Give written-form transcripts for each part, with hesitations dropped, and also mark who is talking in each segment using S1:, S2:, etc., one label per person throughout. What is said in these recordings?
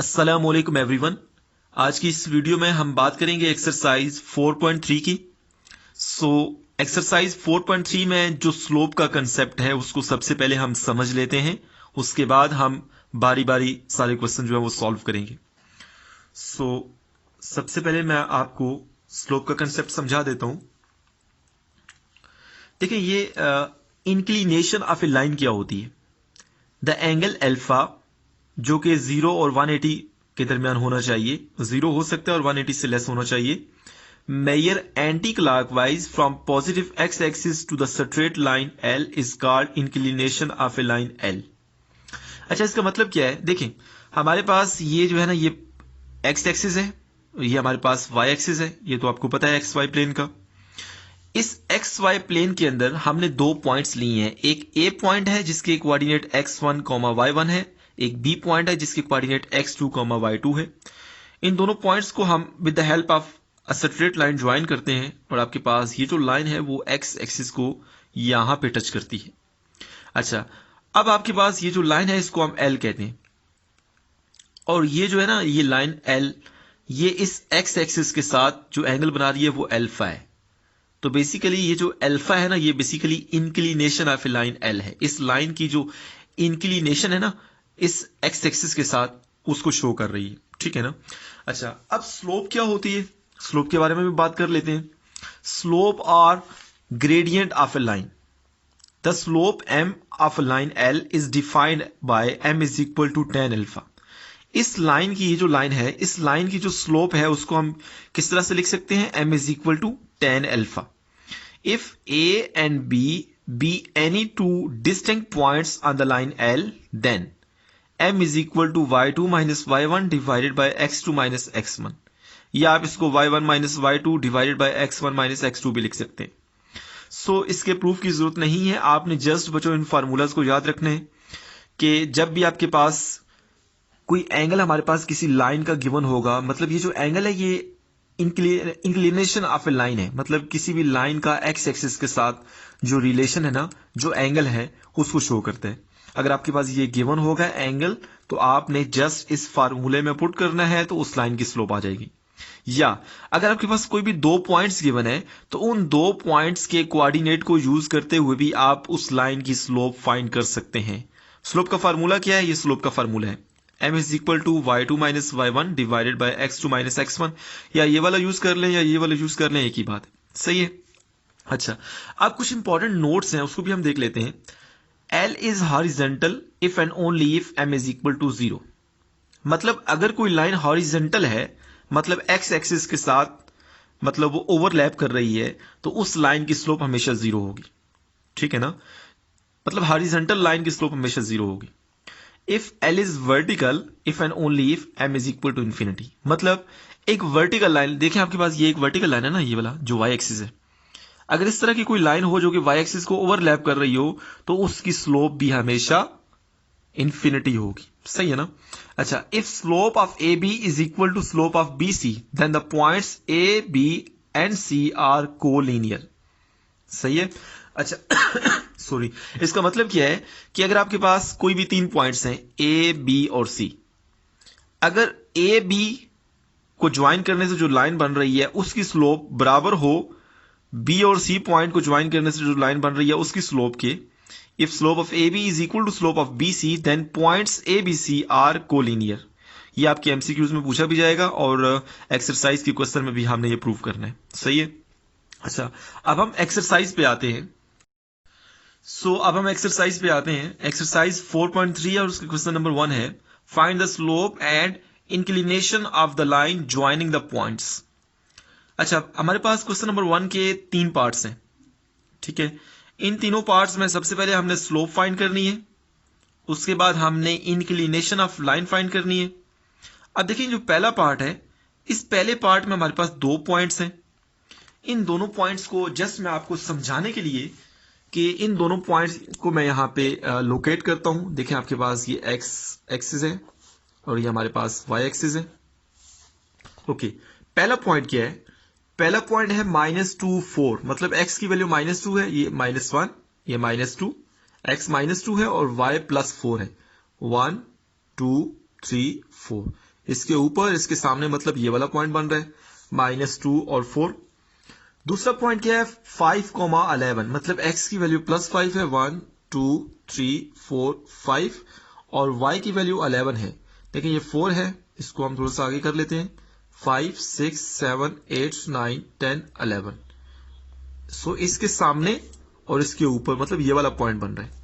S1: अस्सलाम वालेकुम एवरीवन। आज की इस वीडियो में हम बात करेंगे एक्सरसाइज 4.3 की। एक्सरसाइज 4.3 में जो स्लोप का कंसेप्ट है उसको सबसे पहले हम समझ लेते हैं, उसके बाद हम बारी बारी सारे क्वेश्चन जो है वो सॉल्व करेंगे। सबसे पहले मैं आपको स्लोप का कंसेप्ट समझा देता हूं। देखिए ये इंक्लिनेशन ऑफ ए लाइन क्या होती है। द एंगल अल्फा जो कि 0 और 180 के दरमियान होना चाहिए, 0 हो सकता है और 180 से लेस होना चाहिए। Measure anticlockwise from positive X axis to the straight line L is called inclination of a line L. अच्छा, इसका मतलब क्या है? देखें, हमारे पास ये जो है ना, ये एक्स एक्सिस है, ये हमारे पास वाई एक्सिस है, ये तो आपको पता है एक्स वाई प्लेन का। इस एक्स वाई प्लेन के अंदर हमने दो पॉइंट्स लिए हैं। एक ए पॉइंट है जिसके कोऑर्डिनेट x1, y1 है, एक बी पॉइंट है जिसके कोऑर्डिनेट x2, y2 है। इन दोनों पॉइंट्स को हम with the help of a straight line join करते हैं और आपके पास ये जो लाइन है वो एक्स एक्सिस को यहां पे टच करती है। अच्छा, अब आपके पास ये जो लाइन है इसको हम एल कहते हैं, और ये जो है ना, ये लाइन एल, ये इस एक्स एक्सिस के साथ जो एंगल बना रही है वो एल्फा है। तो बेसिकली ये जो अल्फा है ना, ये basically inclination of a line L है। इस लाइन की जो इंक्लिनेशन है ना इस एक्स एक्सिस के साथ, उसको शो कर रही है। ठीक है ना। अच्छा, अब स्लोप क्या होती है, स्लोप के बारे में भी बात कर लेते हैं। Slope or gradient of a line. The slope M of line L is defined by M is equal to tan alpha. इस लाइन की, ये जो लाइन है, इस लाइन की जो स्लोप है उसको हम किस तरह से लिख सकते हैं? m is equal to tan alpha. If A and B be any two distinct points on the line L, then m is equal to y2 minus y1 divided by x2 minus x1, या आप इसको y1 minus y2 divided by x1 minus x2 भी लिख सकते हैं। इसके proof की जरूरत नहीं है, आपने जस्ट बच्चों इन फार्मूलाज को याद रखने हैं कि जब भी आपके पास कोई एंगल हमारे पास किसी लाइन का गिवन होगा, मतलब ये जो एंगल है ये इंक्लिनेशन ऑफ ए लाइन है, मतलब किसी भी लाइन का एक्स एक्सिस के साथ जो रिलेशन है ना, जो एंगल है उसको शो करते हैं। अगर आपके पास ये गिवन होगा एंगल, तो आपने जस्ट इस फार्मूले में पुट करना है तो उस लाइन की स्लोप आ जाएगी। या अगर आपके पास कोई भी दो पॉइंट्स गिवन है तो उन दो पॉइंट्स के कोऑर्डिनेट को यूज करते हुए भी आप उस लाइन की स्लोप फाइंड कर सकते हैं। स्लोप का फार्मूला क्या है? ये स्लोप का फार्मूला है m is equal to y2 minus y1 divided by x2 minus x1। या ये वाला यूज कर लें या ये वाला यूज कर लें, एक ही बात है। सही है। अच्छा, अब कुछ इंपॉर्टेंट नोट्स हैं, उसको भी हम देख लेते हैं। L is horizontal if and only if m is equal to 0। मतलब अगर कोई लाइन हॉरिजेंटल है, मतलब x एक्सिस के साथ, मतलब वो ओवरलैप कर रही है, तो उस लाइन की स्लोप हमेशा 0 होगी। ठीक है ना। मतलब हॉरिजेंटल लाइन की स्लोप हमेशा 0 होगी। If L is vertical if and only if m is equal to infinity. मतलब एक वर्टिकल लाइन, देखें आपके पास ये एक वर्टिकल लाइन है ना, ये वाला जो y एक्सिस है। अगर इस तरह की कोई लाइन हो जो कि y एक्सिस को ओवरलैप कर रही हो, तो उसकी स्लोप भी हमेशा इंफिनिटी होगी। सही है ना। अच्छा, if slope of A B is equal to slope of B C, then the points A B and C are collinear. सही है। अच्छा सॉरी, इसका मतलब क्या है कि अगर आपके पास कोई भी तीन पॉइंट्स हैं ए बी और सी, अगर ए बी को ज्वाइन करने से जो लाइन बन रही है उसकी स्लोप बराबर हो बी और सी पॉइंट को ज्वाइन करने से जो लाइन बन रही है उसकी स्लोप के, if slope of A B is equal to slope of B C, then points A B C are collinear. ये आपके एमसीक्यूज में पूछा भी जाएगा और एक्सरसाइज के क्वेश्चन में भी हमने ये प्रूव करना है। सही है। अच्छा, अब हम एक्सरसाइज पे आते हैं। अब हम एक्सरसाइज पे आते हैं। एक्सरसाइज 4.3 और उसका क्वेश्चन नंबर 1 है, find the slope and inclination of the line joining the points. अच्छा, हमारे पास क्वेश्चन नंबर 1 के तीन पार्ट्स हैं। ठीक है। इन तीनों पार्ट्स में सबसे पहले हमने स्लोप फाइंड करनी है, उसके बाद हमने इंक्लिनेशन ऑफ लाइन फाइंड करनी है। अब देखिए, जो पहला पार्ट है, इस पहले पार्ट में हमारे पास दो पॉइंट्स हैं। इन दोनों पॉइंट्स को जस्ट मैं आपको समझाने के लिए कि इन दोनों पॉइंट्स को मैं यहां पे लोकेट करता हूं। देखें, आपके पास ये एक्स एक्सिस है और ये हमारे पास वाई एक्सिस है। ओके, पहला पॉइंट क्या है? पहला पॉइंट है -2, 4, मतलब x की वैल्यू -2 है, ये -1, ये -2, x -2 है और y +4 है। 1 2 3 4, इसके ऊपर, इसके सामने, मतलब ये वाला पॉइंट बन रहा है -2 और 4। दूसरा पॉइंट क्या है 5,11, मतलब x की वैल्यू +5 है, 1 2 3 4 5 और y की वैल्यू 11 है। देखिए ये 4 है, इसको हम थोड़ा सा आगे कर लेते हैं, 5 6 7 8 9 10 11। सो इसके सामने और इसके ऊपर, मतलब ये वाला पॉइंट बन रहा है।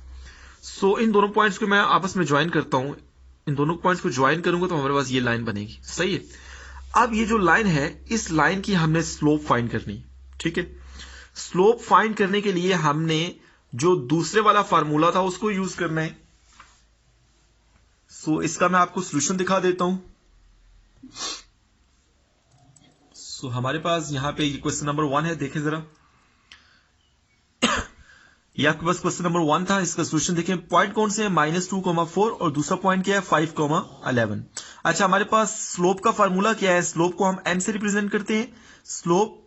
S1: सो इन दोनों पॉइंट्स को मैं आपस में ज्वाइन करता हूं, इन दोनों पॉइंट्स को ज्वाइन करूंगा तो हमारे पास ये लाइन बनेगी। सही है। अब ये जो लाइन है, इस लाइन की हमने स्लोप फाइंड करनी है। ठीक है, स्लोप फाइंड करने के लिए हमने जो दूसरे वाला फार्मूला था उसको यूज करना है। सो इसका मैं आपको सॉल्यूशन दिखा देता हूं। सो हमारे पास यहां पे क्वेश्चन नंबर 1 है, देखें जरा। ये आपके पास क्वेश्चन नंबर 1 था, इसका सॉल्यूशन देखें। पॉइंट कौन से है, -2,4 और दूसरा पॉइंट क्या है 5,11। अच्छा, हमारे पास स्लोप का फार्मूला क्या है, स्लोप को हम m से रिप्रेजेंट करते हैं। स्लोप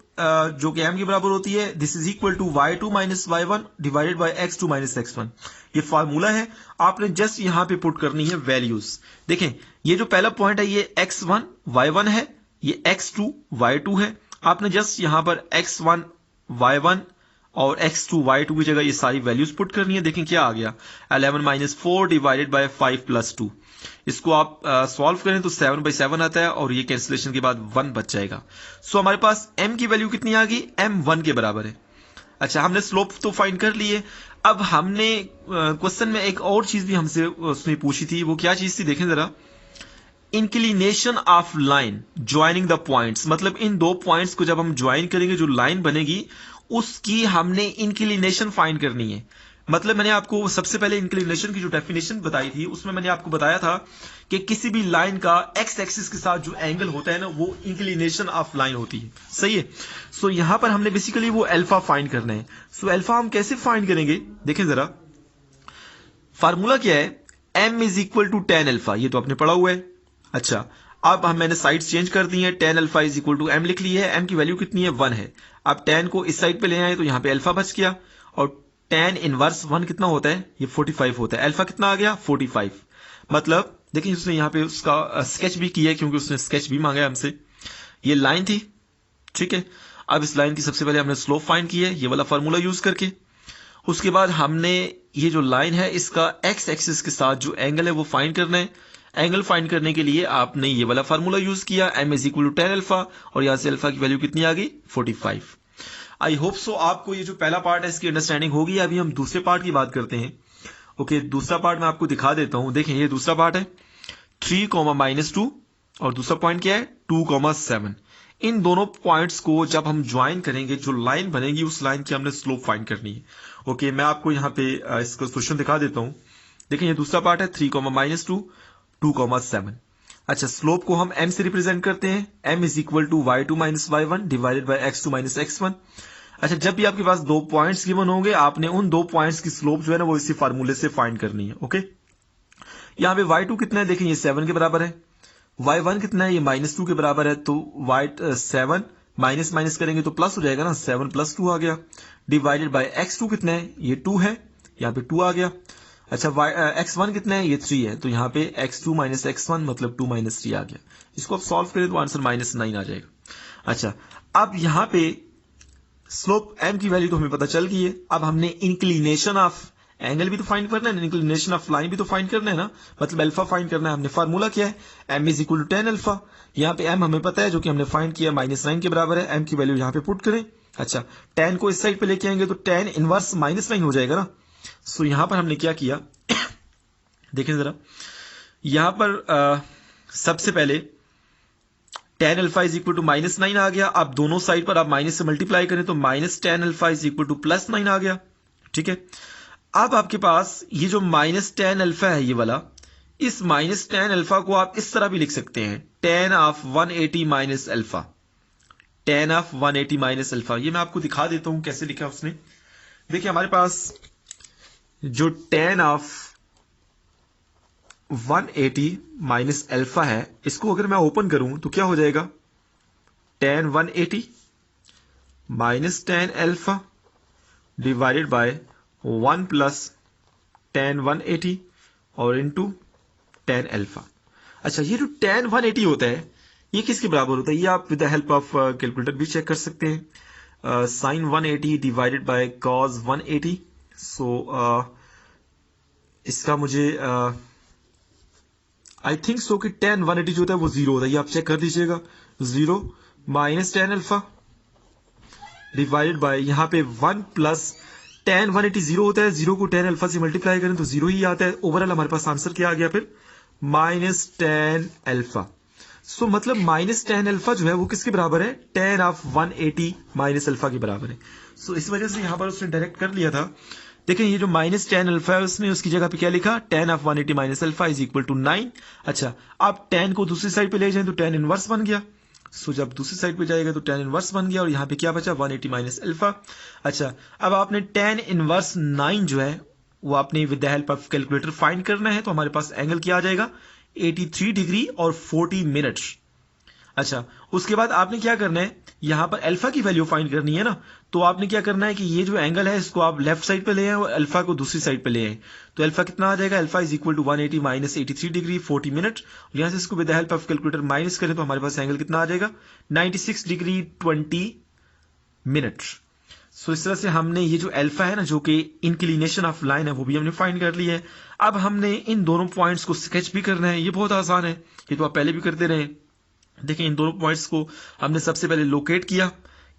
S1: जो कि m के बराबर होती है, this is equal to y2 - y1 divided by x2 - x1। ये फार्मूला है, आपने जस्ट यहां पे पुट करनी है वैल्यूज। देखें, ये जो पहला पॉइंट है ये x1 y1 है, ये x2 y2 है। आपने जस्ट यहां पर x1 y1 और x2 y2 की जगह ये सारी वैल्यूज पुट करनी है। देखें क्या आ गया, 11 - 4 डिवाइडेड बाय 5 + 2। इसको आप सॉल्व करें तो 7/7 आता है और ये कैंसिलेशन के बाद 1 बच जाएगा। सो हमारे पास m की वैल्यू कितनी आ गई, m 1 के बराबर है। अच्छा, हमने स्लोप तो फाइंड कर लिए। अब हमने क्वेश्चन में एक और चीज भी हमसे उसमें पूछी थी, वो क्या चीज थी, देखें जरा। Inclination of line joining the points, मतलब इन दो पॉइंट्स को जब हम ज्वाइन करेंगे जो लाइन बनेगी उसकी हमने इंक्लिनेशन फाइंड करनी है। मतलब मैंने आपको सबसे पहले इंक्लिनेशन की जो डेफिनेशन बताई थी उसमें मैंने आपको बताया था कि किसी भी लाइन का एक्स एक्सिस के साथ जो एंगल होता है ना, वो इंक्लिनेशन ऑफ लाइन होती है। सही है। सो यहां पर हमने बेसिकली वो अल्फा फाइंड करना है। सो अल्फा हम कैसे फाइंड करेंगे, देखें जरा। फार्मूला क्या है, m is equal to tan alpha, ये तो आपने पढ़ा हुआ है। अच्छा, अब मैंने साइड चेंज कर दी है, tan alpha is equal to m लिख ली है, m की वैल्यू कितनी है 1 है। अब tan को इस साइड पे ले आए तो यहां पे अल्फा बच गया, और tan इनवर्स 1 कितना होता है, ये 45 होता है। अल्फा कितना आ गया 45। मतलब देखिए उसने यहां पे उसका स्केच भी किया है, क्योंकि उसने स्केच भी मांगा है हमसे। ये लाइन थी, ठीक है। अब इस लाइन की सबसे पहले हमने स्लोप फाइंड की है ये वाला फार्मूला यूज करके। उसके बाद हमने ये जो लाइन है इसका एक्स एक्सिस के साथ जो एंगल है वो फाइंड करना है। एंगल फाइंड करने के लिए आपने ये वाला फार्मूला यूज किया, m is equal to tan alpha, और यहां से अल्फा की वैल्यू कितनी आ गई 45। आई होप सो आपको ये जो पहला पार्ट है इसकी अंडरस्टैंडिंग होगी। अभी हम दूसरे पार्ट की बात करते हैं। ओके, दूसरा पार्ट मैं आपको दिखा देता हूं। देखें, ये दूसरा पार्ट है 3, -2 और दूसरा पॉइंट क्या है 2, 7। इन दोनों पॉइंट्स को जब हम ज्वाइन करेंगे, जो लाइन बनेगी उस लाइन की हमने स्लोप फाइंड करनी है। ओके, मैं आपको यहां पे इसका सॉल्यूशन दिखा देता हूं। देखिए ये दूसरा पार्ट है 3, -2 7। अच्छा, स्लोप को हम m से रिप्रेजेंट करते हैं, m is equal to y2 - y1 divided by x2 - x1। अच्छा, जब भी आपके पास दो पॉइंट्स गिवन होंगे आपने उन दो पॉइंट्स की स्लोप जो है ना वो इसी फार्मूले से फाइंड करनी है। ओके, यहां पे y2 कितना है, देखें ये 7 के बराबर है। y1 कितना है, ये -2 के बराबर है। तो y7 माइनस माइनस करेंगे तो प्लस हो जाएगा ना, 7 + 2 आ गया। डिवाइडेड बाय x2 कितना है, ये 2 है, यहाँ पे 2 आ गया। अच्छा, x1 कितना है, ये 3 है, तो यहाँ पे x2 - x1 मतलब 2 - 3 आ गया। इसको आप सॉल्व करें तो आंसर -9 आ जाएगा। अच्छा, अब यहाँ पे स्लोप m की वैल्यू तो हमें पता चल गई है। अब हमने इंक्लिनेशन ऑफ एंगल भी तो फाइंड करना है, इंक्लिनेशन ऑफ लाइन भी तो फाइंड करना है ना, मतलब अल्फा फाइंड करना है। हमने फार्मूला क्या है, m is equal to tan alpha. यहाँ पे m हमें पता है जो कि हमने फाइंड किया -9 के बराबर है। m की वैल्यू यहाँ पे पुट करें। अच्छा, tan को इस साइड पे लेके आएंगे तो tan इनवर्स -9 हो जाएगा ना। सो यहां पर हमने क्या किया देखें जरा, यहां पर सबसे पहले tan alpha is equal to -9 आ गया। अब दोनों साइड पर आप माइनस से मल्टीप्लाई करें तो -tan alpha is equal to +9 आ गया। ठीक है, अब आपके पास ये जो -tan अल्फा है ये वाला, इस -tan अल्फा को आप इस तरह भी लिख सकते हैं, tan of 180 minus alpha, tan of 180 minus alpha. ये मैं आपको दिखा देता हूं कैसे लिखा उसने। देखिए हमारे पास जो tan ऑफ 180 माइनस अल्फा है, इसको अगर मैं ओपन करूं तो क्या हो जाएगा, tan 180 minus tan alpha divided by 1 + tan 180 और इनटू tan अल्फा। अच्छा, ये जो tan 180 होता है ये किसके बराबर होता है? ये आप with the help of calculator भी चेक कर सकते हैं। sin 180 divided by cos 180। सो इसका मुझे आई थिंक सो कि tan 180 जो होता है वो 0 होता है, ये आप चेक कर दीजिएगा। 0 minus tan alpha divided by यहाँ पे 1 प्लस tan 180 0 होता है, 0 को tan अल्फा से मल्टीप्लाई करें तो 0 ही आता है। ओवरऑल हमारे पास आंसर क्या आ गया फिर? Minus tan alpha. सो मतलब माइनस tan अल्फा जो है वो किसके बराबर है? tan ऑफ 180 माइनस अल्फा के बराबर है। सो इस वजह से यहां पर उसने डायरेक्ट कर लिया था। देखें ये जो माइनस tan अल्फा है उसने उसकी जगह पे क्या लिखा? tan of 180 minus alpha is equal to 9। अच्छा, आप tan को दूसरी साइड पे ले जाएं तो tan इनवर्स बन गया। सो जब दूसरी साइड पे जाएगा तो tan इनवर्स बन गया और यहाँ पे क्या बचा? 180 माइनस अल्फा। अच्छा, अब आपने tan इनवर्स 9 जो है वो आपने with the help of calculator find करना है। तो हमारे पास एंगल क्या आ जाएगा? 83 डिग्री और 40 मिनट्स। अच्छा, उसके बाद आपने क्या करना है? यहां पर अल्फा की वैल्यू फाइंड करनी है ना, तो आपने क्या करना है कि ये जो एंगल है इसको आप लेफ्ट साइड पे ले आए और अल्फा को दूसरी साइड पे ले आए। तो अल्फा कितना आ जाएगा? Alpha is equal to 180 minus 83 degree 40 minute. यहां से इसको with the help of calculator minus करें तो हमारे पास एंगल कितना आ जाएगा? 96 डिग्री 20 मिनट। सो इस तरह से हमने ये जो अल्फा है ना, जो कि इंक्लिनेशन ऑफ लाइन है, वो भी हमने फाइंड कर लिया है। अब हमने इन दोनों पॉइंट्स को स्केच भी करना है। ये बहुत आसान है, ये तो आप पहले भी करते रहे। देखिए इन दोनों पॉइंट्स को हमने सबसे पहले लोकेट किया।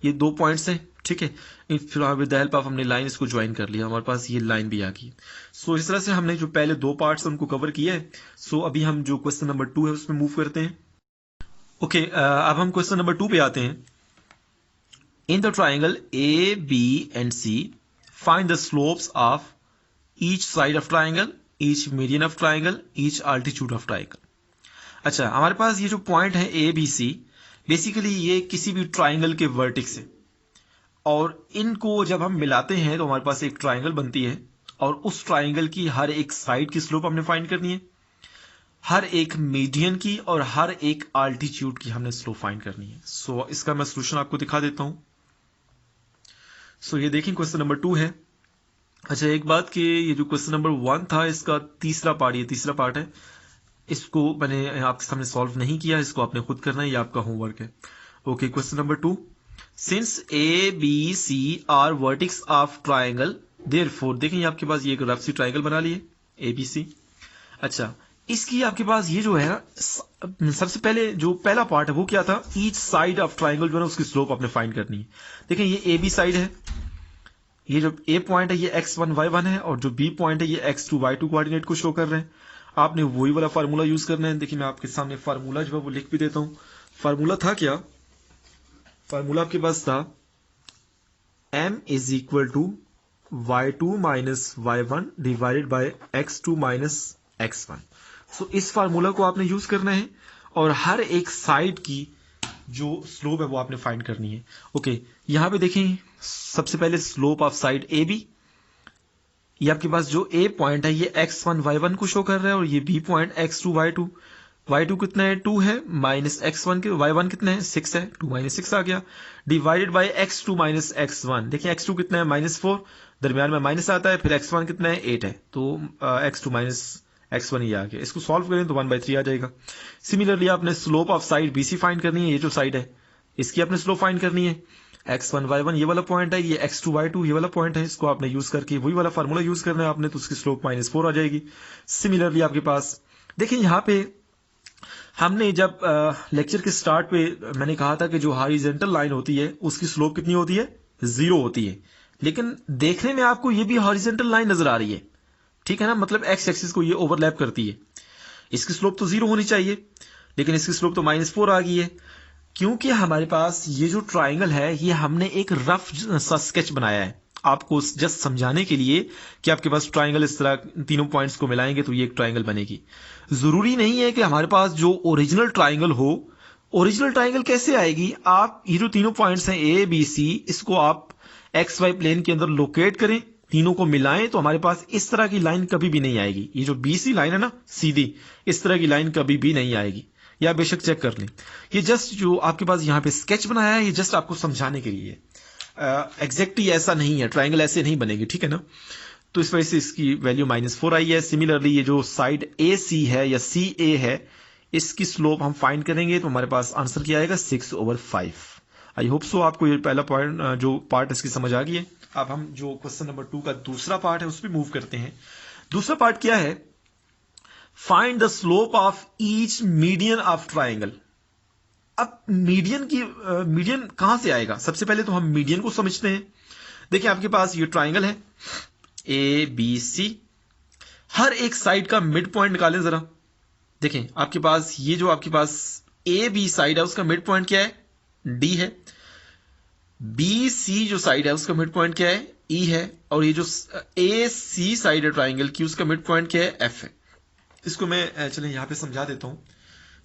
S1: ये 2 पॉइंट्स हैं, ठीक है। फिर विद द हेल्प ऑफ हमने लाइन इसको ज्वाइन कर लिया, हमारे पास ये लाइन भी आ गई। सो इस तरह से हमने जो पहले 2 पार्ट्स उनको कवर किया है। सो अभी हम जो क्वेश्चन नंबर 2 है उसमें मूव करते हैं। ओके, अब हम क्वेश्चन नंबर 2 पे आते हैं। In the triangle A B and C find the slopes of each side of triangle, each median of triangle, each altitude of triangle. अच्छा, हमारे पास ये जो पॉइंट है ए बी सी, बेसिकली ये किसी भी ट्राइंगल के वर्टेक्स है और इनको जब हम मिलाते हैं तो हमारे पास एक ट्राइंगल बनती है और उस ट्राइंगल की हर एक साइड की स्लोप हमने फाइंड करनी है, हर एक मीडियन की और हर एक आल्टीट्यूड की हमने स्लोप फाइंड करनी है। सो इसका मैं सोल्यूशन आपको दिखा देता हूं। सो ये देखें क्वेश्चन नंबर 2 है। अच्छा, एक बात कि ये जो क्वेश्चन नंबर 1 था इसका तीसरा पार्ट है, इसको मैंने आपके सामने सॉल्व नहीं किया, इसको आपने खुद करना है, ये आपका होमवर्क है। Okay, question number 2, since A B C are vertex of triangle therefore, देखें आपके पास ये एक रफ सी ट्राइंगल बना लिए ए बी सी। अच्छा, इसकी आपके पास ये जो है ना, सबसे पहले जो पहला पार्ट है वो क्या था? ईच साइड ऑफ ट्राइंगल जो है ना उसकी स्लोप आपने फाइंड करनी है। देखें ये ए बी साइड है, ये जो ए पॉइंट है ये x1 y1 है और जो बी पॉइंट है ये x2 y2 कोऑर्डिनेट को शो कर रहे हैं। आपने वही वाला फार्मूला यूज करना है। देखिए मैं आपके सामने फार्मूला जो है वो लिख भी देता हूं। फार्मूला था क्या? फार्मूला आपके पास था m is equal to y2 minus y1 divided by x2 minus x1। So इस फार्मूला को आपने यूज करना है और हर एक साइड की जो स्लोप है वो आपने फाइंड करनी है। ओके, यहां पे देखें सबसे पहले slope of side A B, ये आपके पास जो ए पॉइंट है ये x1 y1 को शो कर रहा है और ये B point x2 y2, y2 कितना है? 2 है, माइनस x1 के y1 कितना है? 6 है, 2 माइनस 6 आ गया, divided by x2 minus x1। देखिए x2 कितना है? -4, दरमियान में माइनस आता है, फिर x1 कितना है? 8 है, तो x2 माइनस x1 ये आ गया। इसको सॉल्व करें तो 1/3 आ जाएगा। सिमिलरली आपने slope of side BC find करनी है, ये जो साइड है इसकी आपने स्लोप फाइंड करनी है। x1 y1 ये वाला पॉइंट है, ये x2 y2 ये वाला पॉइंट है, इसको आपने यूज करके वही वाला फार्मूला यूज करना है आपने, तो उसकी स्लोप -4 आ जाएगी। सिमिलरली आपके पास देखिए यहां पे हमने जब लेक्चर के स्टार्ट पे मैंने कहा था कि जो हॉरिजॉन्टल लाइन होती है उसकी स्लोप कितनी होती है? 0 होती है, लेकिन देखने में आपको ये भी हॉरिजॉन्टल लाइन नजर आ रही है, ठीक है ना, मतलब एक्स एक्सिस को ये ओवरलैप करती है। इसकी स्लोप तो 0 होनी चाहिए, लेकिन इसकी स्लोप तो -4 आ गई है, क्योंकि हमारे पास ये जो ट्राइंगल है ये हमने एक रफ सा स्केच बनाया है आपको जस्ट समझाने के लिए कि आपके पास ट्राइंगल इस तरह तीनों पॉइंट्स को मिलाएंगे तो ये एक ट्राइंगल बनेगी। जरूरी नहीं है कि हमारे पास जो ओरिजिनल ट्राइंगल हो। ओरिजिनल ट्राइंगल कैसे आएगी? आप ये जो तीनों पॉइंट्स हैं ए बी सी, इसको आप XY प्लेन के अंदर लोकेट करें, तीनों को मिलाएं तो हमारे पास इस तरह की लाइन कभी भी नहीं आएगी। ये जो BC लाइन है ना सीधी, इस तरह की लाइन कभी भी नहीं आएगी, या बेशक चेक कर लें। ये जस्ट जो आपके पास यहाँ पे स्केच बनाया है ये जस्ट आपको समझाने के लिए, एग्जैक्टली ऐसा नहीं है, ट्राइंगल ऐसे नहीं बनेगी, ठीक है ना। तो इस वजह से इसकी वैल्यू -4 आई है। सिमिलरली ये जो साइड AC है या CA है, इसकी स्लोप हम फाइंड करेंगे तो हमारे पास आंसर क्या आएगा 6/5। आई होप सो आपको ये पहला पॉइंट जो पार्ट इसकी समझ आ गई है। अब हम जो क्वेश्चन नंबर 2 का दूसरा पार्ट है उस पर मूव करते हैं। दूसरा पार्ट क्या है, find the slope of each median of triangle. अब मीडियन कहां से आएगा, सबसे पहले तो हम मीडियन को समझते हैं। देखिए आपके पास ये ट्राइंगल है ABC, हर एक साइड का मिड पॉइंट निकालें जरा। देखें आपके पास ये जो आपके पास AB साइड है उसका मिड पॉइंट क्या है, D है। BC जो साइड है उसका मिड पॉइंट क्या है, E है। और ये जो AC साइड है ट्राइंगल की उसका मिड पॉइंट क्या है, F है। इसको मैं चलें यहां पे समझा देता हूं।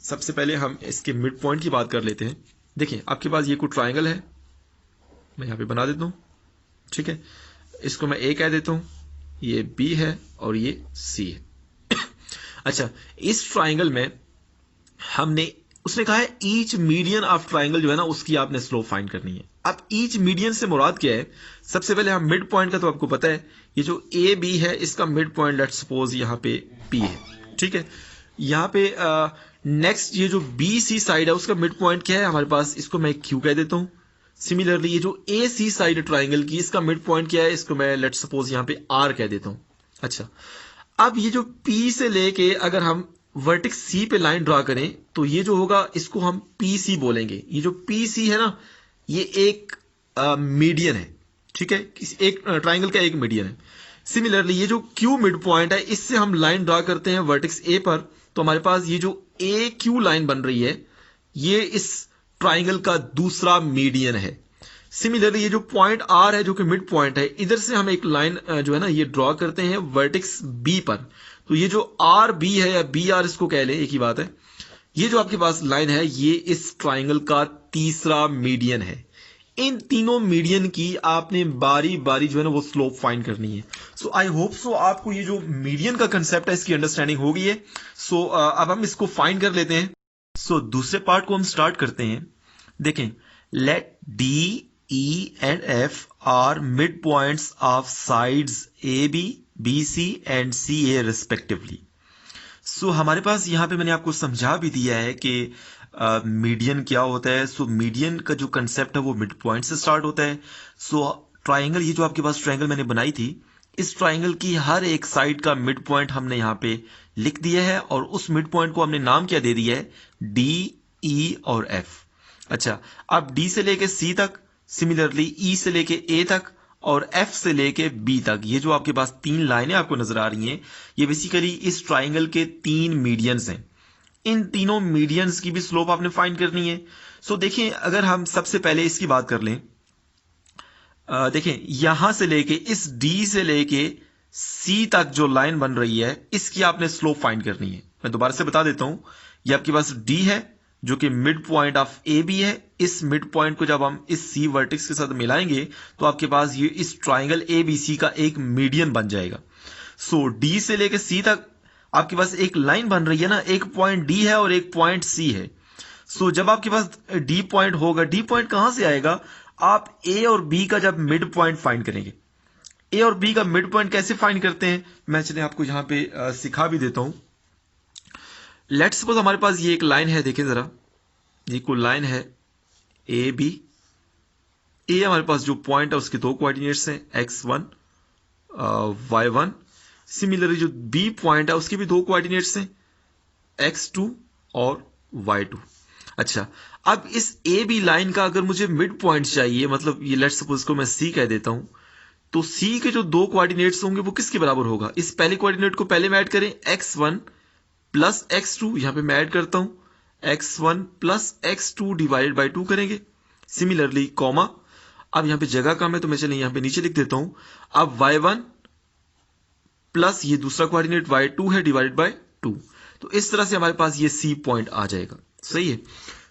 S1: सबसे पहले हम इसके मिड पॉइंट की बात कर लेते हैं। देखिए आपके पास ये कोई ट्राइंगल है, मैं यहां पे बना देता हूं, ठीक है। इसको मैं A कह देता हूं, ये B है और ये C है। अच्छा, इस ट्राइंगल में हमने उसने कहा है ईच मीडियन ऑफ ट्राइंगल जो है ना उसकी आपने स्लोप फाइंड करनी है। अब ईच मीडियन से मुराद क्या है, सबसे पहले हम मिड पॉइंट का तो आपको पता है, ये जो AB है इसका मिड पॉइंट लेट्स सपोज यहां पे P है, ठीक है। यहां पे नेक्स्ट ये जो BC साइड है उसका मिड पॉइंट क्या है हमारे पास, इसको मैं Q कह देता हूं। सिमिलरली ये जो AC साइड है ट्राइंगल की इसका मिड पॉइंट क्या है, इसको मैं लेट्स सपोज यहां पे R कह देता हूं। अच्छा, अब ये जो P से लेके अगर हम वर्टेक्स C पे लाइन ड्रा करें तो ये जो होगा इसको हम PC बोलेंगे। ये जो PC है ना ये एक मीडियन है, ठीक है, एक ट्राइंगल का एक मीडियन है। सिमिलरली ये जो Q मिड पॉइंट है इससे हम लाइन ड्रा करते हैं वर्टेक्स A पर, तो हमारे पास ये जो AQ लाइन बन रही है ये इस ट्राइंगल का दूसरा मीडियन है। सिमिलरली ये जो पॉइंट R है जो कि मिड पॉइंट है, इधर से हम एक लाइन जो है ना ये ड्रॉ करते हैं वर्टेक्स B पर, तो ये जो RB है या BR इसको कह लें, एक ही बात है। ये जो आपके पास लाइन है ये इस ट्राइंगल का तीसरा मीडियन है। इन तीनों मीडियन की आपने बारी बारी जो है ना वो स्लोप फाइंड करनी है। सो आई होप सो आपको ये जो मीडियन का कंसेप्ट है इसकी अंडरस्टैंडिंग हो गई है। सो अब हम इसको फाइंड कर लेते हैं। सो दूसरे पार्ट को हम स्टार्ट करते हैं। देखें, late D, E and F are midpoints of sides AB, BC and CA respectively. सो हमारे पास यहाँ पे मैंने आपको समझा भी दिया है कि मीडियन क्या होता है। सो मीडियन का जो कंसेप्ट है वो मिड पॉइंट से स्टार्ट होता है। सो ट्राइंगल, ये जो आपके पास ट्राइंगल मैंने बनाई थी, इस ट्राइंगल की हर एक साइड का मिड पॉइंट हमने यहाँ पे लिख दिया है और उस मिड पॉइंट को हमने नाम क्या दे दिया है, D, E और F। अच्छा, अब D से लेके C तक, सिमिलरली E से लेके A तक और F से लेके B तक, ये जो आपके पास तीन लाइनें आपको नजर आ रही हैं ये बेसिकली इस ट्राइंगल के तीन मीडियंस हैं। इन तीनों मीडियंस की भी स्लोप आपने फाइंड करनी है। सो देखिए अगर हम सबसे पहले इसकी बात कर लें, देखें यहां से लेके इस D से लेके C तक जो लाइन बन रही है इसकी आपने स्लोप फाइंड करनी है। मैं दोबारा से बता देता हूं, ये आपके पास D है जो कि मिड पॉइंट ऑफ AB है। इस मिड पॉइंट को जब हम इस C वर्टेक्स के साथ मिलाएंगे तो आपके पास ये इस ट्राइंगल ABC का एक मीडियन बन जाएगा। सो D से लेके C तक आपके पास एक लाइन बन रही है ना, एक पॉइंट D है और एक पॉइंट C है। सो जब आपके पास D पॉइंट होगा, D पॉइंट कहां से आएगा, आप A और B का जब मिड पॉइंट फाइंड करेंगे। A और B का मिड पॉइंट कैसे फाइंड करते हैं, मैं चलिए आपको यहां पे सिखा भी देता हूं। लेट्स सपोज हमारे पास ये एक लाइन है, देखें जरा, ये कोई लाइन है AB। A हमारे पास जो पॉइंट है उसके दो कोऑर्डिनेट्स हैं, x1 y1। सिमिलरली जो B पॉइंट है उसके भी दो कोऑर्डिनेट्स हैं, x2 और y2। अच्छा, अब इस AB लाइन का अगर मुझे मिड पॉइंट चाहिए, मतलब ये लेट्स सपोज को मैं C कह देता हूं, तो C के जो दो कोऑर्डिनेट्स होंगे वो किसके बराबर होगा, इस पहले कोऑर्डिनेट को पहले में ऐड करें, x1 प्लस x2, यहां पे मैं ऐड करता हूं x1 plus x2 divided by 2 करेंगे। सिमिलरली कॉमा, अब यहां पे जगह कम है तो मैं चलिए यहां पे नीचे लिख देता हूं, अब y1 प्लस ये दूसरा कोऑर्डिनेट y2 है डिवाइडेड बाई 2। तो इस तरह से हमारे पास ये C पॉइंट आ जाएगा, सही है।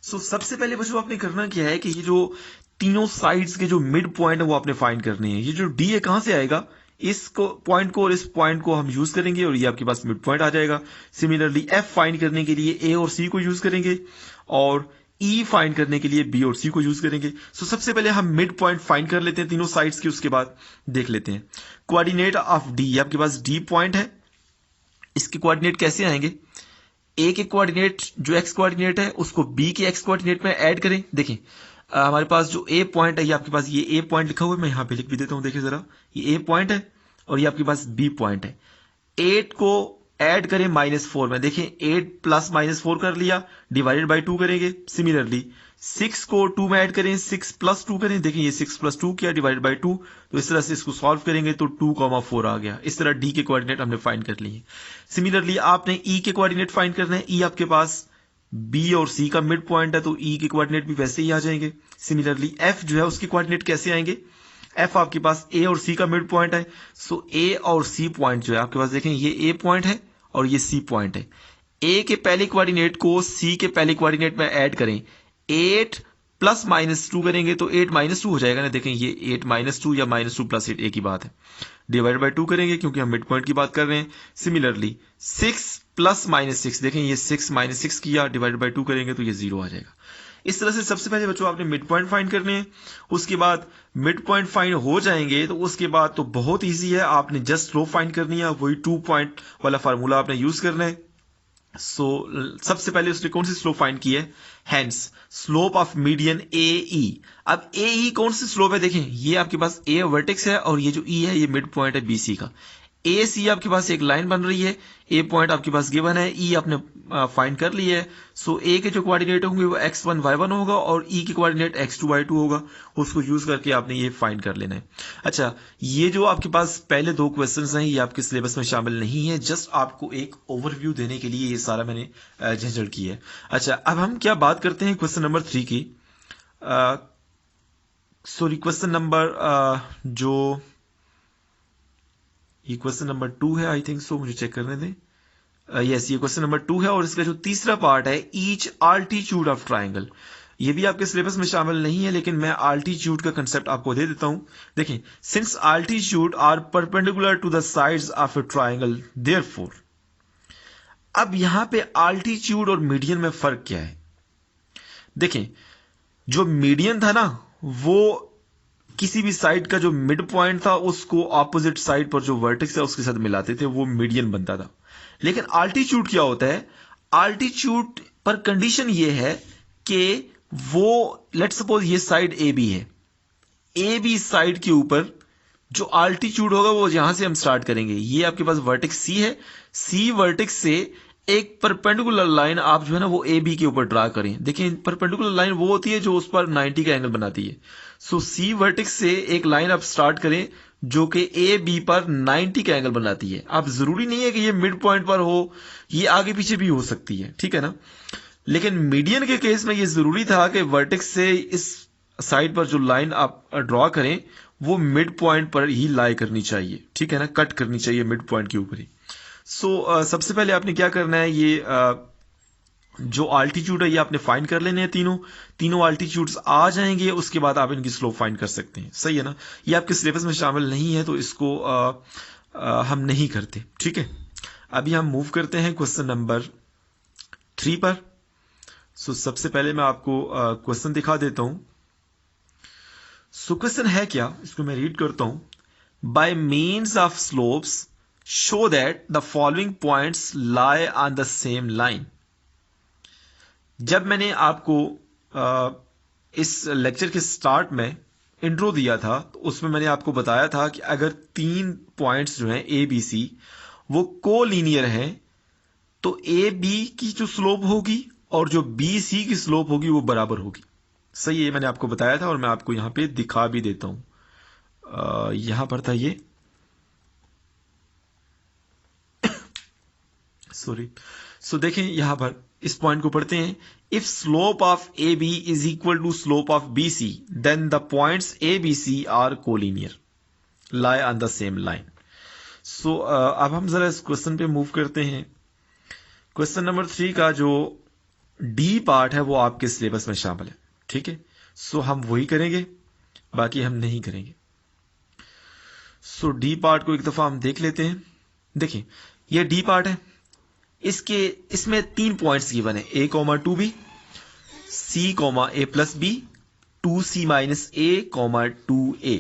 S1: सो सबसे पहले बच्चों आपने करना क्या है कि ये जो तीनों साइड्स के जो मिड पॉइंट है वो आपने फाइंड करने हैं। ये जो D है कहां से आएगा, इसको पॉइंट को और इस पॉइंट को हम यूज करेंगे और ये आपके पास मिड पॉइंट आ जाएगा। सिमिलरली F फाइंड करने के लिए A और C को यूज करेंगे और E फाइंड करने के लिए B और C को यूज करेंगे। सो सबसे पहले हम मिड पॉइंट फाइंड कर लेते हैं तीनों साइड्स के, उसके बाद देख लेते हैं कोऑर्डिनेट ऑफ D। आपके पास D पॉइंट है, इसके कोऑर्डिनेट कैसे आएंगे, ए के कोऑर्डिनेट जो एक्स कोऑर्डिनेट है उसको बी के एक्स कोऑर्डिनेट में ऐड करें। देखें हमारे पास जो ए पॉइंट है, ये आपके पास ये ए पॉइंट लिखा हुआ है, मैं यहां पे लिख भी देता हूं। देखिए जरा, ये ए पॉइंट है और ये आपके पास बी पॉइंट है। 8 को ऐड करें -4 में। देखें 8 प्लस -4 कर लिया, डिवाइडेड बाई 2 करेंगे। सिमिलरली 6 को 2 में ऐड करें, 6 प्लस 2 करें। देखें ये 6 प्लस 2 किया, डिवाइडेड बाई 2। तो इस तरह से इसको सॉल्व करेंगे तो 2,4 आ गया। इस तरह डी के कोऑर्डिनेट हमने फाइंड कर लिए। सिमिलरली आपने ई के कोऑर्डिनेट फाइंड करना है। ई आपके पास बी और सी का मिड पॉइंट है, तो ई के कोऑर्डिनेट भी वैसे ही आ जाएंगे। सिमिलरली एफ जो है उसके कोऑर्डिनेट कैसे आएंगे? एफ आपके पास ए और सी का मिड पॉइंट है, सो ए और सी पॉइंट जो है आपके पास, देखें ये ए पॉइंट है और ये सी पॉइंट है। ए के पहले कोऑर्डिनेट को सी के पहले कोऑर्डिनेट में ऐड करें। 8 प्लस -2 करेंगे तो 8 -2 हो जाएगा ना। देखें ये 8 -2 या -2 प्लस 8 एक ही बात है। डिवाइड बाई 2 करेंगे क्योंकि हम मिड पॉइंट की बात कर रहे हैं। सिमिलरली 6 प्लस -6, देखें ये 6 -6 किया, डिवाइड बाई 2 करेंगे तो ये 0 आ जाएगा। इस तरह से सबसे पहले बच्चों आपने मिड पॉइंट फाइंड करने हैं। उसके बाद मिड पॉइंट फाइंड हो जाएंगे तो उसके बाद तो बहुत इजी है, आपने जस्ट स्लोप फाइंड करनी है। वही 2 पॉइंट वाला फार्मूला आपने यूज करना है। सो सबसे पहले उसने कौन सी स्लोप फाइंड की है? Hence slope of median A E. अब ए ई कौन सी स्लोप है? देखें ये आपके पास ए वर्टेक्स है और ये जो ई है ये मिड पॉइंट है बी सी का। ए सी आपके पास एक लाइन बन रही है, ए पॉइंट आपके पास गिवन है, ई आपने फाइंड कर लिया है। सो ए के जो कोऑर्डिनेट होंगे वो x1 y1 होगा और ई के कोऑर्डिनेट x2 y2 होगा। उसको यूज करके आपने ये फाइंड कर लेना है। अच्छा, ये जो आपके पास पहले 2 क्वेश्चंस हैं ये आपके सिलेबस में शामिल नहीं है, जस्ट आपको एक ओवरव्यू देने के लिए ये सारा मैंने झंझट की है। अच्छा, अब हम क्या बात करते हैं क्वेश्चन नंबर 3 की। सॉरी, क्वेश्चन नंबर जो ये क्वेश्चन नंबर 2 है, आई थिंक सो, मुझे चेक करने दें। यस, ये क्वेश्चन नंबर 2 है और इसका जो तीसरा पार्ट है ईच आल्टीट्यूड ऑफ ट्राइंगल, ये भी आपके सिलेबस में शामिल नहीं है, लेकिन मैं आल्टीट्यूड का कंसेप्ट आपको दे देता हूं। देखें, since altitude are perpendicular to the sides of a triangle, therefore. अब यहां पे आल्टीट्यूड और मीडियन में फर्क क्या है? देखें, जो मीडियन था ना वो किसी भी साइड का जो मिड पॉइंट था उसको ऑपोजिट साइड पर जो वर्टेक्स है उसके साथ मिलाते थे, वो मीडियन बनता था। लेकिन आल्टीट्यूड क्या होता है? आल्टीट्यूड पर कंडीशन ये है कि वो, लेट्स सपोज ये साइड ए बी है, ए बी साइड के ऊपर जो आल्टीट्यूड होगा वो यहां से हम स्टार्ट करेंगे। ये आपके पास वर्टेक्स सी है, सी वर्टेक्स से एक परपेंडिकुलर लाइन आप जो है ना वो ए बी के ऊपर ड्रा करें। देखिए परपेंडिकुलर लाइन वो होती है जो उस पर 90 का एंगल बनाती है। सो सी वर्टेक्स से एक लाइन आप स्टार्ट करें जो कि ए बी पर 90 का एंगल बनाती है। अब जरूरी नहीं है कि ये मिड पॉइंट पर हो, ये आगे पीछे भी हो सकती है, ठीक है ना। लेकिन मीडियन के केस में ये जरूरी था कि वर्टेक्स से इस साइड पर जो लाइन आप ड्रॉ करें वो मिड पॉइंट पर ही लाई करनी चाहिए, ठीक है ना, कट करनी चाहिए मिड पॉइंट के ऊपर ही। सो सबसे पहले आपने क्या करना है, ये जो आल्टीट्यूड है ये आपने फाइंड कर लेने हैं। तीनों आल्टीट्यूड्स आ जाएंगे, उसके बाद आप इनकी स्लोप फाइंड कर सकते हैं, सही है ना। ये आपके सिलेबस में शामिल नहीं है तो इसको हम नहीं करते, ठीक है। अभी हम मूव करते हैं क्वेश्चन नंबर 3 पर। सो सबसे पहले मैं आपको क्वेश्चन दिखा देता हूं। सो क्वेश्चन है क्या, इसको मैं रीड करता हूं। Bye means of slopes show that the following points lie on the same line। जब मैंने आपको इस लेक्चर के स्टार्ट में इंट्रो दिया था तो उसमें मैंने आपको बताया था कि अगर 3 पॉइंट्स जो हैं ए बी सी वो कोलिनियर हैं तो ए बी की जो स्लोप होगी और जो बी सी की स्लोप होगी वो बराबर होगी, सही है। मैंने आपको बताया था और मैं आपको यहां पे दिखा भी देता हूं। यहां पर था ये, सॉरी। सो देखें यहां पर इस पॉइंट को पढ़ते हैं। If slope of A B is equal to slope of B C then the points A B C are collinear, lie on the same line. So अब हम जरा इस क्वेश्चन पे मूव करते हैं। क्वेश्चन नंबर 3 का जो डी पार्ट है वो आपके सिलेबस में शामिल है, ठीक है। सो हम वही करेंगे, बाकी हम नहीं करेंगे। सो डी पार्ट को एक दफा हम देख लेते हैं। देखिए ये डी पार्ट है, इसमें 3 पॉइंट्स गिवन है, a, 2b, c, a plus b, 2c minus a, 2a।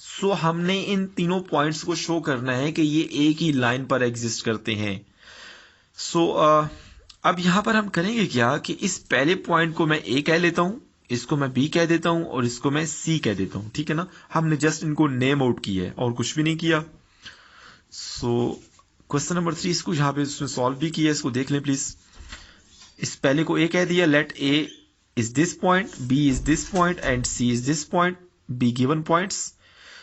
S1: सो हमने इन तीनों पॉइंट्स को शो करना है कि ये एक ही लाइन पर एग्जिस्ट करते हैं। सो अब यहां पर हम करेंगे क्या कि इस पहले पॉइंट को मैं ए कह लेता हूं, इसको मैं बी कह देता हूं और इसको मैं सी कह देता हूं, ठीक है ना। हमने जस्ट इनको नेम आउट किया है और कुछ भी नहीं किया। सो क्वेश्चन नंबर 3 इसको यहां पे इसमें सॉल्व भी किया, इसको देख लें प्लीज। इस पहले को ए कह दिया, let A is this point, B is this point and C is this point, be given points.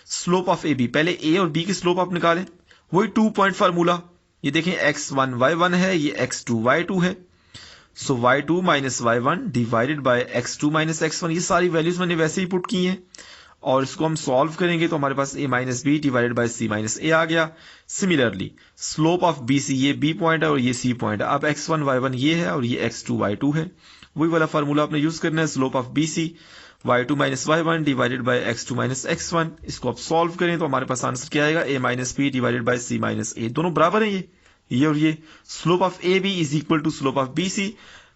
S1: Slope of A B, पहले ए और बी की स्लोप आप निकालें, वही 2 पॉइंट फार्मूला। ये देखें x1 y1 है, ये x2 y2 है। सो y2 minus y1 divided by x2 minus x1, ये सारी वैल्यूज मैंने वैसे ही पुट की हैं और इसको हम सॉल्व करेंगे तो हमारे पास a minus B divided by c minus a आ गया। सिमिलरली स्लोप ऑफ BC, ये b पॉइंट है और ये c पॉइंट है। अब x1 y1 ये है और ये x2 y2 है, वही वाला फार्मूला आपने यूज करना है, slope of BC y2 minus y1 divided by x2 minus x1। इसको आप सॉल्व करें तो हमारे पास आंसर क्या आएगा, a minus B divided by c minus a, दोनों बराबर है ये और ये। Slope of AB is equal to slope of BC,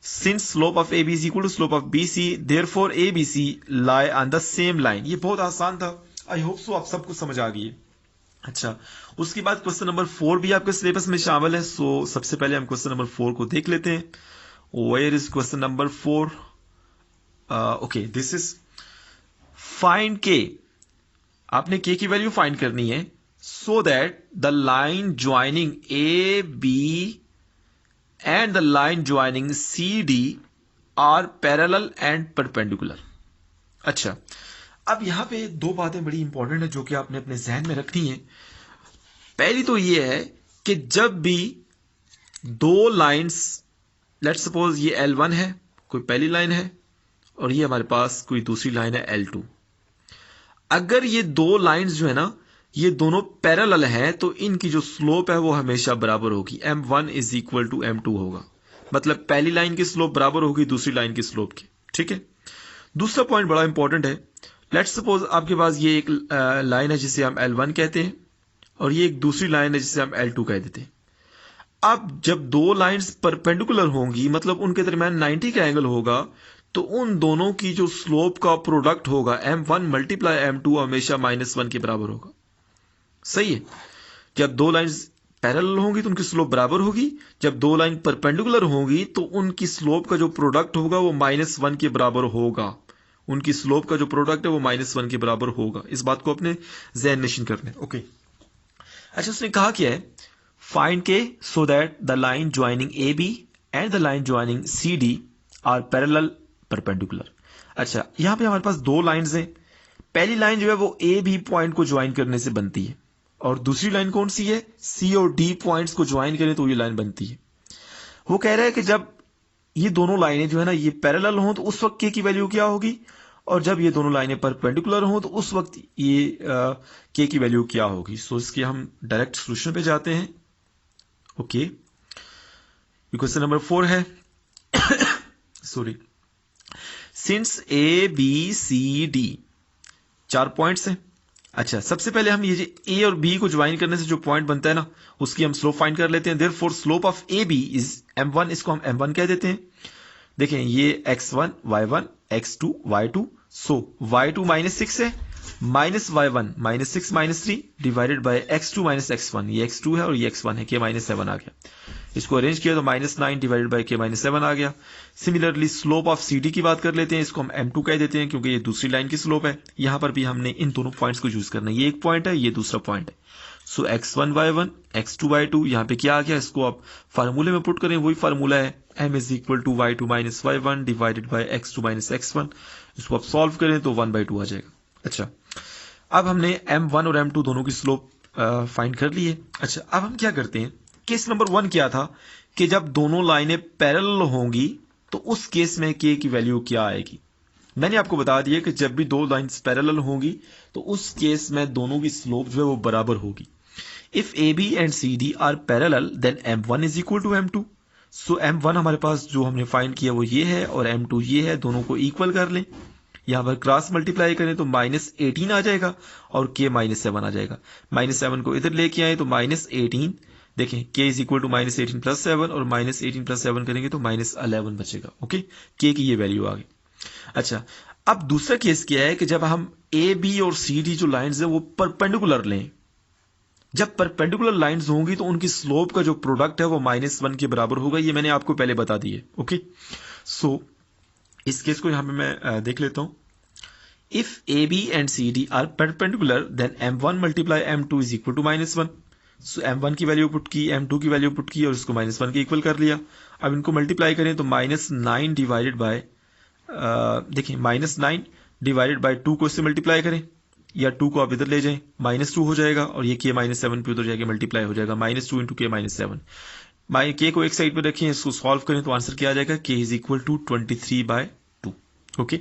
S1: since slope of AB is equal to slope of BC therefore ABC lie on the same line. ये बहुत आसान था, आई होप सो आप सबको समझ आ गई है। अच्छा, उसके बाद क्वेश्चन नंबर 4 भी आपके सिलेबस में शामिल है। सो सबसे पहले हम क्वेश्चन नंबर 4 को देख लेते हैं। Where is question number 4? Okay, this is find K. आपने के की वैल्यू फाइंड करनी है so that the line joining A B and the line joining CD are parallel and perpendicular। अच्छा, अब यहां पे दो बातें बड़ी इंपॉर्टेंट है जो कि आपने अपने जहन में रखनी है। पहली तो ये है कि जब भी दो लाइंस, लेट सपोज ये L1 है, कोई पहली लाइन है और ये हमारे पास कोई दूसरी लाइन है L2, अगर ये दो लाइंस जो है ना ये दोनों पैरेलल हैं तो इनकी जो स्लोप है वो हमेशा बराबर होगी, m1 is equal to m2 होगा। मतलब पहली लाइन की स्लोप बराबर होगी दूसरी लाइन की स्लोप की, ठीक है। दूसरा पॉइंट बड़ा इंपॉर्टेंट है, लेट्स सपोज आपके पास ये एक लाइन है जिसे हम L1 कहते हैं और ये एक दूसरी लाइन है जिसे हम L2 कह देते हैं। अब जब दो लाइंस परपेंडिकुलर होंगी, मतलब उनके दरमियान 90 का एंगल होगा, तो उन दोनों की जो स्लोप का प्रोडक्ट होगा m1 मल्टीप्लाई m2 हमेशा -1 के बराबर होगा। सही है, जब दो लाइंस पैरेलल होंगी तो उनकी स्लोप बराबर होगी, जब दो लाइन परपेंडिकुलर होंगी तो उनकी स्लोप का जो प्रोडक्ट होगा वो -1 के बराबर होगा। उनकी स्लोप का जो प्रोडक्ट है वो -1 के बराबर होगा। इस बात को अपने ज़हन नशीन करना है। ओके, अच्छा, उसने कहा क्या है, find K so that the line joining A B and the line joining C D are parallel perpendicular. अच्छा, यहां पे हमारे पास दो लाइंस हैं। पहली लाइन जो है वो ए बी पॉइंट को ज्वाइन करने से बनती है और दूसरी लाइन कौन सी है, सी और डी पॉइंट्स को ज्वाइन करें तो ये लाइन बनती है। वो कह रहा है कि जब ये दोनों लाइनें जो है ना ये पैरेलल हों तो उस वक्त के की वैल्यू क्या होगी, और जब ये दोनों लाइनें परपेंडिकुलर हों तो उस वक्त ये के की वैल्यू क्या होगी। सो इसके हम डायरेक्ट सोल्यूशन पे जाते हैं। ओके, क्वेश्चन नंबर 4 है sorry, since A B C D 4 points हैं। अच्छा, सबसे पहले हम ये जो ए और बी को ज्वाइन करने से जो पॉइंट बनता है ना उसकी हम स्लोप फाइंड कर लेते हैं। Therefore slope of A B is m1, इसको हम m1 कह देते हैं। देखें ये x1 y1 x2 y2, सो y2 -6 है, minus y1 -6 -3 divided by x2 -x1, ये x2 है और ये x1 है, k -7 आ गया। इसको अरेंज किया तो -9 डिवाइडेड बाय k -7 आ गया। सिमिलरली स्लोप ऑफ CD की बात कर लेते हैं, इसको हम m2 कह देते हैं क्योंकि ये दूसरी लाइन की स्लोप है। यहां पर भी हमने इन दोनों पॉइंट्स को यूज करना है, ये एक पॉइंट है, ये दूसरा पॉइंट है। सो x1 y1 x2 y2, यहां पे क्या आ गया, इसको आप फार्मूले में पुट करें, वही फार्मूला है m is equal to y2 minus y1 divided by x2 minus x1। इसको आप सॉल्व करें तो 1/2 आ जाएगा। अच्छा, अब हमने m1 और m2 दोनों की स्लोप फाइंड कर ली है। अच्छा, अब हम क्या करते हैं, केस नंबर 1 क्या था कि जब दोनों लाइनें पैरेलल होंगी तो उस केस में k की वैल्यू क्या आएगी। मैंने आपको बता दिया कि जब भी दो लाइंस पैरेलल होंगी तो उस केस में दोनों की स्लोप जो है वो बराबर होगी। If A B and C D are parallel then m1 is equal to m2। So m1 हमारे पास जो हमने फाइंड किया वो ये है और m2 ये है, दोनों को इक्वल कर लें। यहां पर क्रॉस मल्टीप्लाई करें तो -18 आ जाएगा और k -7 आ जाएगा। -7 को इधर लेके आए तो -18, देखें k इज इक्वल टू -18 + 7 और -18 + 7 करेंगे तो -11 बचेगा। ओके, k की ये वैल्यू आ गई। अच्छा, अब दूसरा केस क्या है कि जब हम ए बी और सी डी जो लाइंस है वो परपेंडिकुलर लें जब परपेंडिकुलर लाइंस होंगी तो उनकी स्लोप का जो प्रोडक्ट है वो -1 के बराबर होगा। ये मैंने आपको पहले बता दी है। ओके, सो इस केस को यहां पे मैं देख लेता हूं। If A B and C D are perpendicular then m1 multiply m2 is equal to -1। So m1 की वैल्यू पुट की, m2 की वैल्यू पुट की और उसको -1 के इक्वल कर लिया। अब इनको मल्टीप्लाई करें तो -9 डिवाइडेड बाय देखिए -9 डिवाइडेड बाय 2 को इससे मल्टीप्लाई करें या 2 को आप इधर ले जाएं, -2 हो जाएगा और ये k -7 पे उधर जाके मल्टीप्लाई हो जाएगा, -2 इंटू k -7। k को एक साइड पे रखें, इसको सॉल्व करें तो आंसर क्या आ जाएगा, k is equal to 23/2। Okay,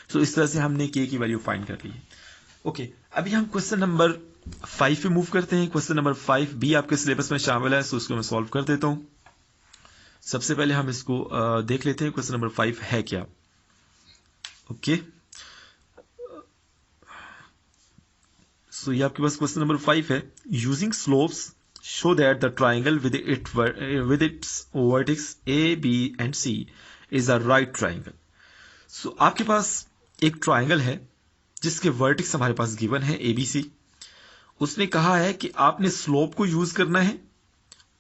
S1: so इस तरह से हमने k की वैल्यू फाइंड कर ली है। ओके, अभी हम क्वेश्चन नंबर 5 पे मूव करते हैं। क्वेश्चन नंबर 5 भी आपके सिलेबस में शामिल है, सो इसको मैं सॉल्व कर देता हूं। सबसे पहले हम इसको देख लेते हैं क्वेश्चन नंबर 5 है क्या। ओके, सो ये आपके पास क्वेश्चन नंबर 5 है। Using slopes show that the triangle with its vertex A B and C is a right triangle. So आपके पास एक ट्राइंगल है जिसके वर्टेक्स हमारे पास गिवन है ए बी सी। उसने कहा है कि आपने स्लोप को यूज करना है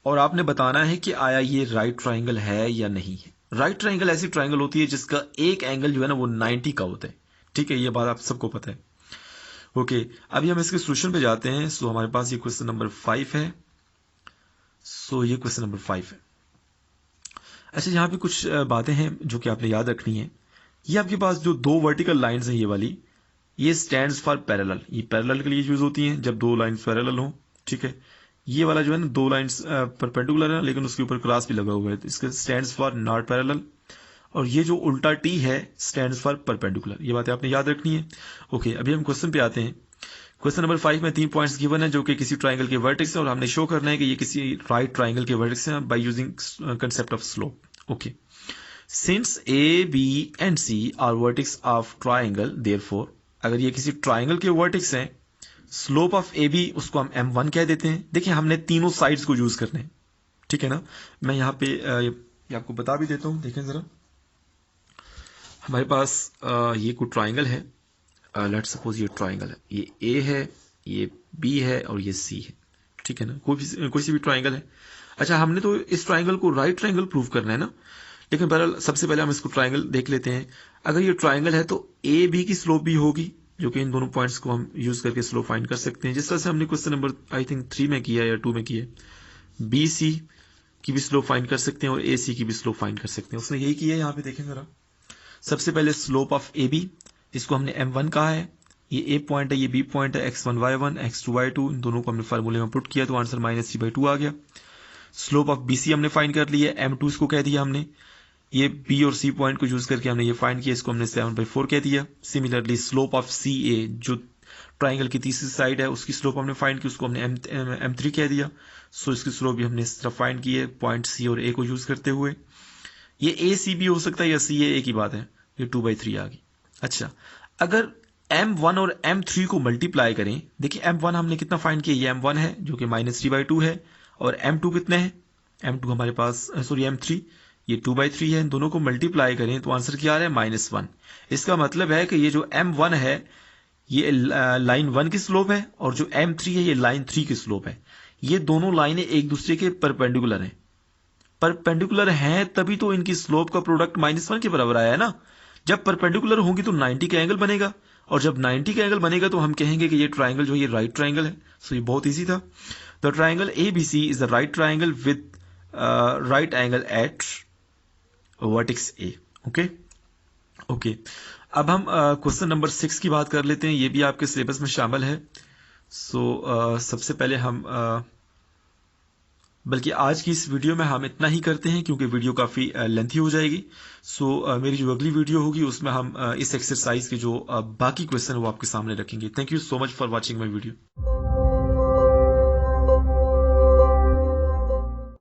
S1: और आपने बताना है कि आया ये राइट ट्राइंगल है या नहीं है। राइट ट्राइंगल ऐसी ट्राइंगल होती है जिसका एक एंगल जो है ना वो 90 का होता है। ठीक है, ये बात आप सबको पता है। ओके, अभी हम इसके सोल्यूशन पे जाते हैं। सो हमारे पास ये क्वेश्चन नंबर 5 है। सो ये क्वेश्चन नंबर 5 है। अच्छा, यहाँ पे कुछ बातें हैं जो कि आपने याद रखनी है। ये आपके पास जो दो वर्टिकल लाइंस हैं, ये वाली, ये स्टैंड्स फॉर पैरेलल। ये पैरेलल के लिए यूज होती हैं जब दो लाइंस पैरेलल हो। ठीक है, ये वाला जो है ना दो लाइंस परपेंडिकुलर है लेकिन उसके ऊपर क्रॉस भी लगा हुआ है, तो इसका स्टैंड्स फॉर नॉट पैरेलल। और ये जो उल्टा टी है स्टैंड्स फॉर परपेंडिकुलर। ये बातें आपने याद रखनी है। ओके, अभी हम क्वेश्चन पे आते हैं। क्वेश्चन नंबर 5 में 3 पॉइंट्स गिवन है जो कि किसी ट्राइंगल के वर्टेक्स है और हमने शो करना है कि ये किसी राइट ट्राइंगल के वर्टेक्स हैं by using concept of slope. Okay, since A B and C are vertex of triangle, therefore अगर ये किसी ट्राइंगल के वर्टेक्स हैं, स्लोप ऑफ ए बी उसको हम m1 कह देते हैं। देखिए, हमने तीनों साइड्स को यूज करने हैं। ठीक है ना, मैं यहाँ पे ये आपको बता भी देता हूँ। देखें जरा, हमारे पास ये कोई ट्राइंगल है। लेट्स सपोज ये ट्राइंगल है, ये ए है, ये बी है और ये सी है। ठीक है ना, कोई सी भी ट्राइंगल है। अच्छा, हमने तो इस ट्राइंगल को राइट ट्राइंगल प्रूव करना है ना, लेकिन बहरहाल सबसे पहले हम इसको ट्राइंगल देख लेते हैं। अगर ये ट्राइंगल है तो ए बी की स्लोप भी होगी, जो कि इन दोनों पॉइंट्स को हम यूज करके स्लोप फाइंड कर सकते हैं, जिस तरह से हमने क्वेश्चन नंबर आई थिंक 3 में किया या 2 में किया। बी सी की भी स्लोप फाइंड कर सकते हैं और ए सी की भी स्लोप फाइंड कर सकते हैं। उसने यही किया है। यहाँ पे देखें जरा, सबसे पहले स्लोप ऑफ ए बी, इसको हमने m1 कहा है। ये ए पॉइंट है, ये बी पॉइंट है, x1 y1 x2 y2, इन दोनों को हमने फार्मूले में पुट किया तो आंसर -3/2 आ गया। स्लोप ऑफ बी सी हमने फाइंड कर लिया, m2 इसको कह दिया हमने। ये बी और सी पॉइंट को यूज करके हमने ये फाइंड किया, इसको हमने 7/4 कह दिया। सिमिलरली स्लोप ऑफ सी ए, जो ट्राइंगल की तीसरी साइड है, उसकी स्लोप हमने फाइंड की, उसको हमने m3 कह दिया। सो इसकी स्लोप भी हमने इस तरह फाइंड की है पॉइंट सी और ए को यूज करते हुए। ये ए सी भी हो सकता है या सी ए की बात है, ये 2/3 आ गई। अच्छा, अगर m1 और m3 को मल्टीप्लाई करें, देखिए m1 हमने कितना फाइंड किया, ये m1 है जो कि -3/2 है, और m2 कितने हैं, m2 हमारे पास m3 ये 2/3 है। इन दोनों को मल्टीप्लाई करें तो आंसर क्या आ रहा है, -1। इसका मतलब है कि ये जो m1 है ये लाइन 1 की स्लोप है और जो m3 है ये लाइन 3 की स्लोप है। ये दोनों लाइनें एक दूसरे के परपेंडिकुलर हैं। परपेंडिकुलर हैं तभी तो इनकी स्लोप का प्रोडक्ट -1 के बराबर आया है ना। जब परपेंडिकुलर होंगी तो 90 का एंगल बनेगा, और जब 90 का एंगल बनेगा तो हम कहेंगे कि ये ट्राइंगल जो है ये राइट ट्राइंगल है। सो ये बहुत इजी था। The triangle ABC is the right triangle with right angle eight vertex A. Okay okay, अब हम क्वेश्चन नंबर 6 की बात कर लेते हैं। ये भी आपके सिलेबस में शामिल है। सो सबसे पहले हम बल्कि आज की इस वीडियो में हम इतना ही करते हैं क्योंकि वीडियो काफ़ी लेंथी हो जाएगी। सो मेरी जो अगली वीडियो होगी उसमें हम इस एक्सरसाइज के जो बाकी क्वेश्चन है वो आपके सामने रखेंगे। Thank you so much for watching my video.